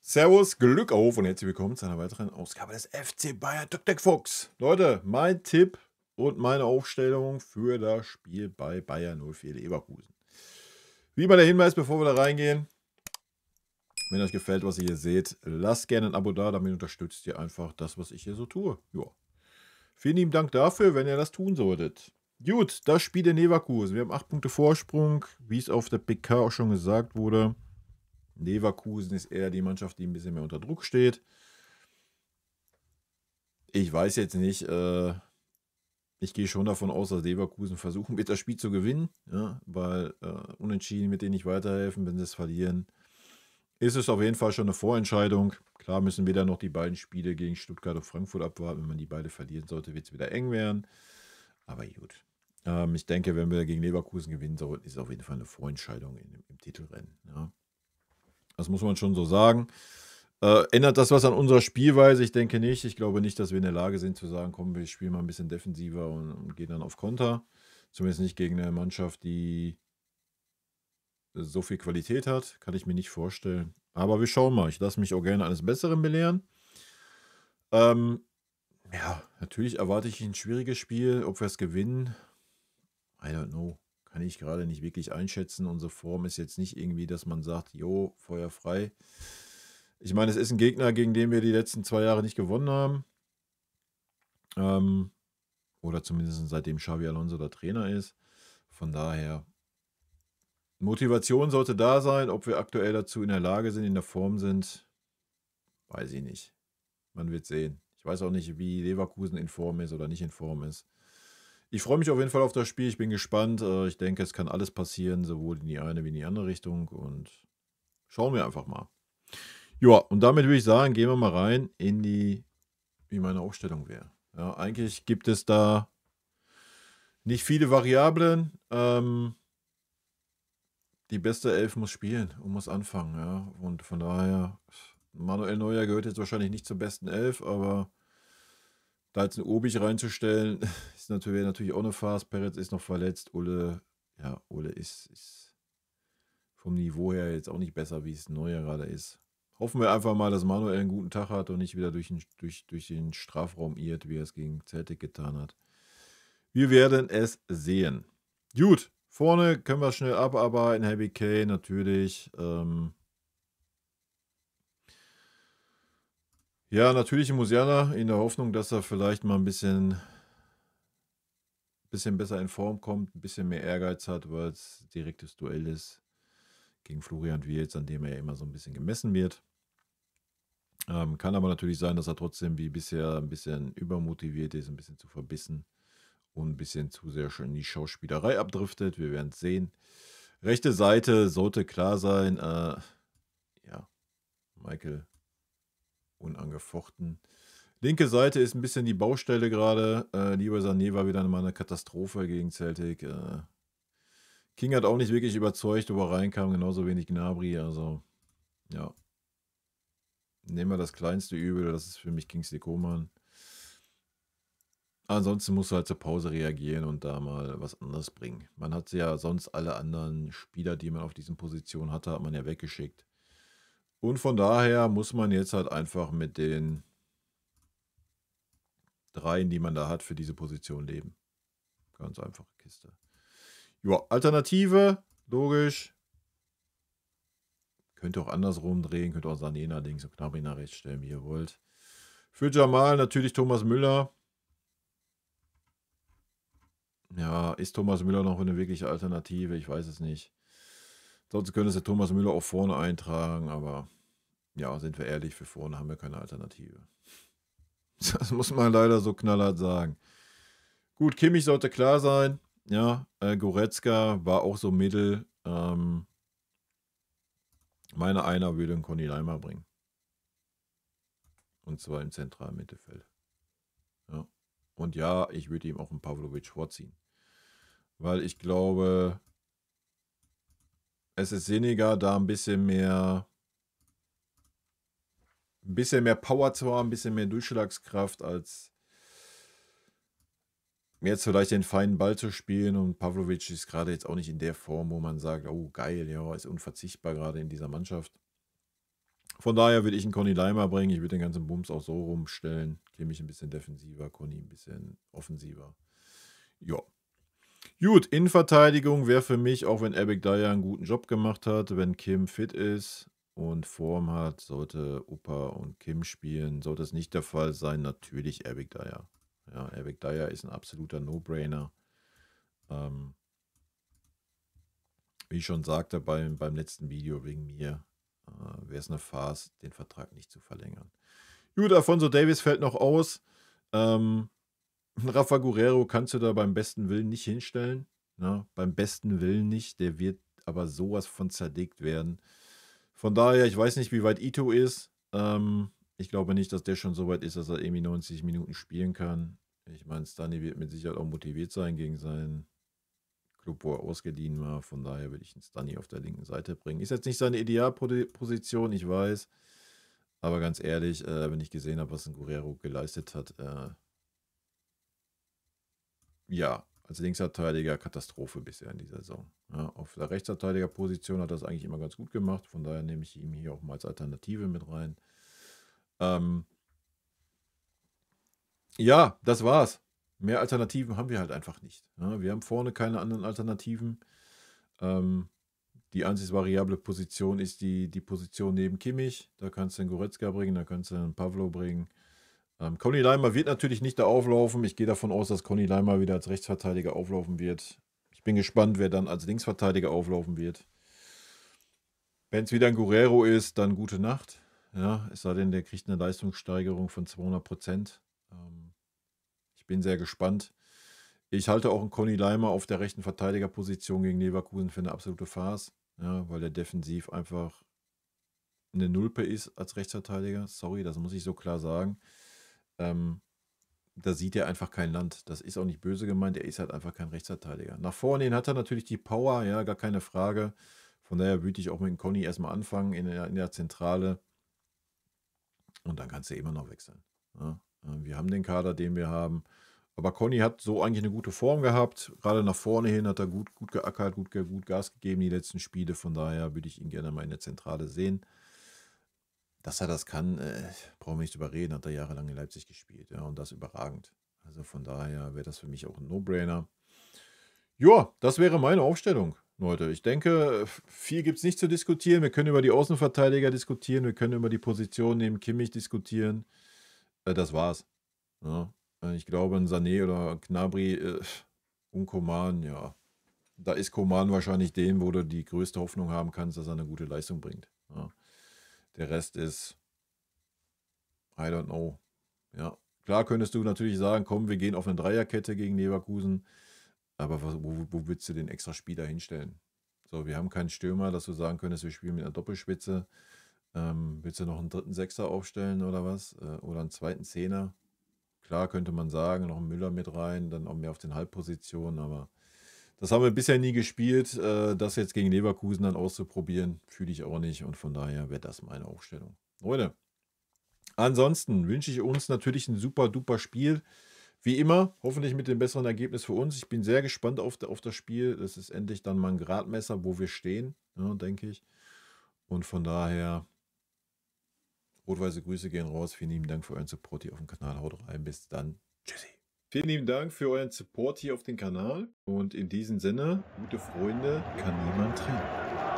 Servus, Glück auf und herzlich willkommen zu einer weiteren Ausgabe des FC Bayern Dr. Fuchs. Leute, mein Tipp und meine Aufstellung für das Spiel bei Bayern 04 Leverkusen. Wie immer der Hinweis, bevor wir da reingehen, wenn euch gefällt, was ihr hier seht, lasst gerne ein Abo da, damit unterstützt ihr einfach das, was ich hier so tue. Ja. Vielen lieben Dank dafür, wenn ihr das tun solltet. Gut, das Spiel in Leverkusen. Wir haben 8 Punkte Vorsprung, wie es auf der PK auch schon gesagt wurde. Leverkusen ist eher die Mannschaft, die ein bisschen mehr unter Druck steht. Ich weiß jetzt nicht, ich gehe schon davon aus, dass Leverkusen versuchen wird, das Spiel zu gewinnen, ja, weil unentschieden wird denen nicht weiterhelfen, wenn sie es verlieren. Ist es auf jeden Fall schon eine Vorentscheidung. Klar müssen wir dann noch die beiden Spiele gegen Stuttgart und Frankfurt abwarten. Wenn man die beide verlieren sollte, wird es wieder eng werden. Aber gut. Ich denke, wenn wir gegen Leverkusen gewinnen sollten, ist es auf jeden Fall eine Vorentscheidung im Titelrennen. Ja. Das muss man schon so sagen. Ändert das was an unserer Spielweise? Ich denke nicht. Ich glaube nicht, dass wir in der Lage sind zu sagen, komm, wir spielen mal ein bisschen defensiver und gehen dann auf Konter. Zumindest nicht gegen eine Mannschaft, die so viel Qualität hat. Kann ich mir nicht vorstellen. Aber wir schauen mal. Ich lasse mich auch gerne eines Besseren belehren. Ja, natürlich erwarte ich ein schwieriges Spiel. Ob wir es gewinnen, I don't know. Kann ich gerade nicht wirklich einschätzen. Unsere Form ist jetzt nicht irgendwie, dass man sagt, jo, Feuer frei. Ich meine, es ist ein Gegner, gegen den wir die letzten 2 Jahre nicht gewonnen haben. Oder zumindest seitdem Xabi Alonso der Trainer ist. Von daher, Motivation sollte da sein. Ob wir aktuell dazu in der Lage sind, in der Form sind, weiß ich nicht. Man wird sehen. Ich weiß auch nicht, wie Leverkusen in Form ist oder nicht in Form ist. Ich freue mich auf jeden Fall auf das Spiel. Ich bin gespannt. Ich denke, es kann alles passieren, sowohl in die eine wie in die andere Richtung. Und schauen wir einfach mal. Ja, und damit würde ich sagen, gehen wir mal rein in die, wie meine Aufstellung wäre. Ja, eigentlich gibt es da nicht viele Variablen. Die beste Elf muss spielen und muss anfangen. Ja. Und von daher, Manuel Neuer gehört jetzt wahrscheinlich nicht zur besten Elf, aber da jetzt einen Obich reinzustellen, wäre natürlich auch eine Farce. Peretz ist noch verletzt. Ole ist vom Niveau her jetzt auch nicht besser, wie es Neuer gerade ist. Hoffen wir einfach mal, dass Manuel einen guten Tag hat und nicht wieder durch den Strafraum irrt, wie er es gegen Celtic getan hat. Wir werden es sehen. Gut, vorne können wir schnell abarbeiten. Harry Kane natürlich. Ja, natürlich Musiala in der Hoffnung, dass er vielleicht mal ein bisschen besser in Form kommt, ein bisschen mehr Ehrgeiz hat, weil es direktes Duell ist gegen Florian Wirtz, an dem er ja immer so ein bisschen gemessen wird. Kann aber natürlich sein, dass er trotzdem wie bisher ein bisschen übermotiviert ist, ein bisschen zu verbissen und ein bisschen zu sehr schon in die Schauspielerei abdriftet. Wir werden es sehen. Rechte Seite sollte klar sein. Ja, Michael unangefochten. Linke Seite ist ein bisschen die Baustelle gerade. Lieber Sané war wieder mal eine Katastrophe gegen Celtic. King hat auch nicht wirklich überzeugt, wo er reinkam, genauso wenig Gnabry. Also, ja. Nehmen wir das kleinste Übel, das ist für mich Kingsley Coman. Ansonsten musst du halt zur Pause reagieren und da mal was anderes bringen. Man hat ja sonst alle anderen Spieler, die man auf diesen Positionen hatte, hat man ja weggeschickt. Und von daher muss man jetzt halt einfach mit den 3, die man da hat, für diese Position leben. Ganz einfache Kiste. Ja, Alternative, logisch. Könnt ihr auch andersrum drehen, könnt ihr auch Sané nach links und Gnabry nach rechts stellen, wie ihr wollt. Für Jamal natürlich Thomas Müller. Ja, ist Thomas Müller noch eine wirkliche Alternative? Ich weiß es nicht. Sonst könntest du Thomas Müller auch vorne eintragen, aber ja, sind wir ehrlich, für vorne haben wir keine Alternative. Das muss man leider so knallhart sagen. Gut, Kimmich sollte klar sein. Ja, Goretzka war auch so mittel. Meine Einer würde einen Conny Leimer bringen. Und zwar im zentralen Mittelfeld. Ja. Und ja, ich würde ihm auch einen Pavlovic vorziehen. Weil ich glaube, es ist sinniger, da ein bisschen mehr Power zu haben, ein bisschen mehr Durchschlagskraft, als jetzt vielleicht den feinen Ball zu spielen. Und Pavlovic ist gerade jetzt auch nicht in der Form, wo man sagt, oh geil, ja, ist unverzichtbar gerade in dieser Mannschaft. Von daher würde ich einen Conny Leimer bringen. Ich würde den ganzen Bums auch so rumstellen. Kimmich ein bisschen defensiver, Conny ein bisschen offensiver. Ja. Gut, Innenverteidigung wäre für mich, auch wenn Eric Dyer einen guten Job gemacht hat, wenn Kim fit ist und Form hat, sollte Upa und Kim spielen. Sollte es nicht der Fall sein, natürlich Eric Dyer. Ja, Eric Dyer ist ein absoluter No-Brainer. Wie ich schon sagte beim letzten Video wegen mir, wäre es eine Farce, den Vertrag nicht zu verlängern. Gut, Alfonso Davies fällt noch aus. Rafa Guerrero kannst du da beim besten Willen nicht hinstellen. Ne? Beim besten Willen nicht. Der wird aber sowas von zerdickt werden. Von daher, ich weiß nicht, wie weit Ito ist. Ich glaube nicht, dass der schon so weit ist, dass er irgendwie 90 Minuten spielen kann. Ich meine, Stani wird mit Sicherheit auch motiviert sein gegen seinen Club, wo er ausgeliehen war. Von daher würde ich einen Stani auf der linken Seite bringen. Ist jetzt nicht seine Idealposition, ich weiß. Aber ganz ehrlich, wenn ich gesehen habe, was ein Guerrero geleistet hat, ja, als Linksverteidiger Katastrophe bisher in dieser Saison. Ja, auf der Rechtsverteidigerposition hat er das eigentlich immer ganz gut gemacht. Von daher nehme ich ihn hier auch mal als Alternative mit rein. Ja, das war's. Mehr Alternativen haben wir halt einfach nicht. Ja, wir haben vorne keine anderen Alternativen. Die einzig variable Position ist die Position neben Kimmich. Da kannst du einen Goretzka bringen, da kannst du einen Pavlo bringen. Conny Leimer wird natürlich nicht da auflaufen. Ich gehe davon aus, dass Conny Leimer wieder als Rechtsverteidiger auflaufen wird. Ich bin gespannt, wer dann als Linksverteidiger auflaufen wird. Wenn es wieder ein Guerrero ist, dann gute Nacht. Ja, es sei denn, der kriegt eine Leistungssteigerung von 200%. Ich bin sehr gespannt. Ich halte auch einen Conny Leimer auf der rechten Verteidigerposition gegen Leverkusen für eine absolute Farce. Ja, weil der defensiv einfach eine Nulpe ist als Rechtsverteidiger. Sorry, das muss ich so klar sagen. Da sieht er einfach kein Land. Das ist auch nicht böse gemeint, er ist halt einfach kein Rechtsverteidiger. Nach vorne hin hat er natürlich die Power, ja, gar keine Frage. Von daher würde ich auch mit dem Conny erstmal anfangen in der Zentrale. Und dann kannst du immer noch wechseln. Ja. Wir haben den Kader, den wir haben. Aber Conny hat so eigentlich eine gute Form gehabt. Gerade nach vorne hin hat er gut geackert, gut Gas gegeben die letzten Spiele. Von daher würde ich ihn gerne mal in der Zentrale sehen. Dass er das kann, brauchen wir nicht drüber reden, hat er jahrelang in Leipzig gespielt. Ja, und das überragend. Also von daher wäre das für mich auch ein No-Brainer. Ja, das wäre meine Aufstellung, Leute. Ich denke, viel gibt es nicht zu diskutieren. Wir können über die Außenverteidiger diskutieren. Wir können über die Position neben Kimmich diskutieren. Das war's. Ja. Ich glaube, ein Sané oder Gnabry und Coman, ja. Da ist Coman wahrscheinlich den, wo du die größte Hoffnung haben kannst, dass er eine gute Leistung bringt. Ja. Der Rest ist, I don't know. Ja, klar könntest du natürlich sagen, komm, wir gehen auf eine Dreierkette gegen Leverkusen. Aber wo willst du den extra Spieler hinstellen? So, wir haben keinen Stürmer, dass du sagen könntest, wir spielen mit einer Doppelspitze. Willst du noch einen dritten Sechser aufstellen oder was? Oder einen zweiten Zehner? Klar könnte man sagen, noch einen Müller mit rein, dann auch mehr auf den Halbpositionen, aber das haben wir bisher nie gespielt. Das jetzt gegen Leverkusen dann auszuprobieren, fühle ich auch nicht und von daher wäre das meine Aufstellung. Leute, ansonsten wünsche ich uns natürlich ein super duper Spiel. Wie immer, hoffentlich mit dem besseren Ergebnis für uns. Ich bin sehr gespannt auf das Spiel. Das ist endlich dann mal ein Gradmesser, wo wir stehen, ja, denke ich. Und von daher, rot-weiße Grüße gehen raus. Vielen lieben Dank für euren Support hier auf dem Kanal. Haut rein, bis dann. Tschüssi. Vielen lieben Dank für euren Support hier auf dem Kanal. Und in diesem Sinne, gute Freunde kann niemand trennen.